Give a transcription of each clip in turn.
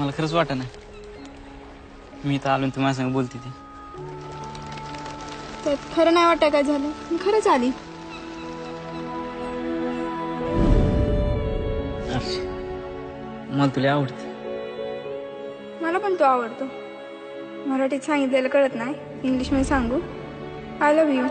मला खरंच वाटत नाही मी इथं आलो तुम्हाला सांग बोलते ती त्यात खरं नाही वाटत काय झालं मी खरंच आली. मला तुला आवडते. मला पण तो आवडतो. मराठीत सांगितलेलं कळत नाही इंग्लिश मध्ये सांगू आय लव्ह यू.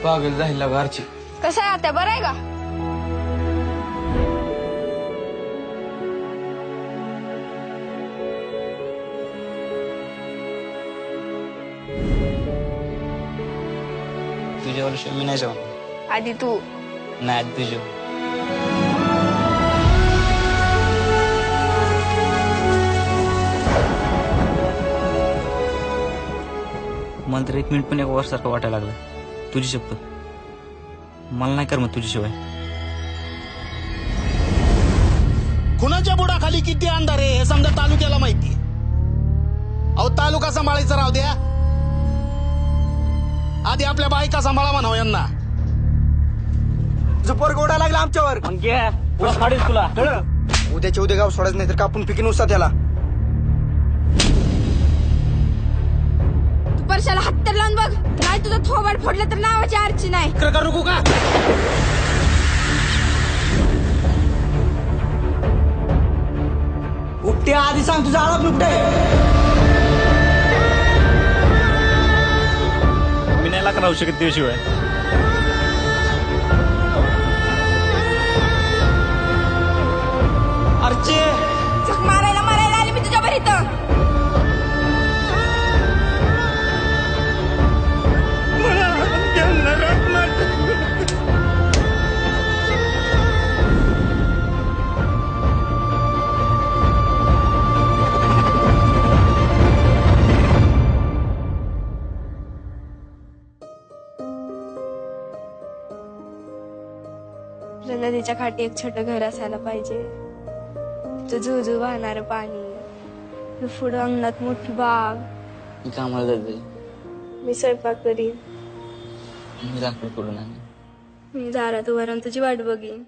पागल जायला घरची. कसं आहे आता बरं आहे का? तुझ्यावर मी नाही जाऊन आधी तू नाही आधी तुझ्या मला तर 1 मिनिट पण एका वर्षासारखं वाटायला लागलं. तुझी शपथ मला नाही कर मग तुझ्याशिवाय. कुणाच्या बुडाखाली किती अंधार आहे हे समजा तालुक्याला माहिती. अहो तालुका सांभाळायचा राहू द्या आधी आपल्या बायका सांभाळा म्हणावं यांना. झुपर गोडा लागला आमच्यावर. मग घ्या तुला उद्याच्या उद्या गाव सोडायचं नाही तर कापून पिकीन उसा त्याला. तू परशाला हात तर लावून बघ नाही तुझं थोबाड फोडलं तर नावाची आरची नाही. करू का उपटे आधी सांग तुझा आळप उपटे. मी नाही लाख राहू शकत तुझ्याशिवाय. अर्चे झक मारायला आले मी तुझ्या बरी इथं. नदीच्या काठी एक छोटं घर असायला पाहिजे. तिथं झुझू वाहणार पाणी पुढं अंगणात मोठी बाग. मी कामाला जाते. मी स्वयंपाक करीन. मी दाखल करू नाही. मी दारात उभा राहून तुझी वाट बघीन.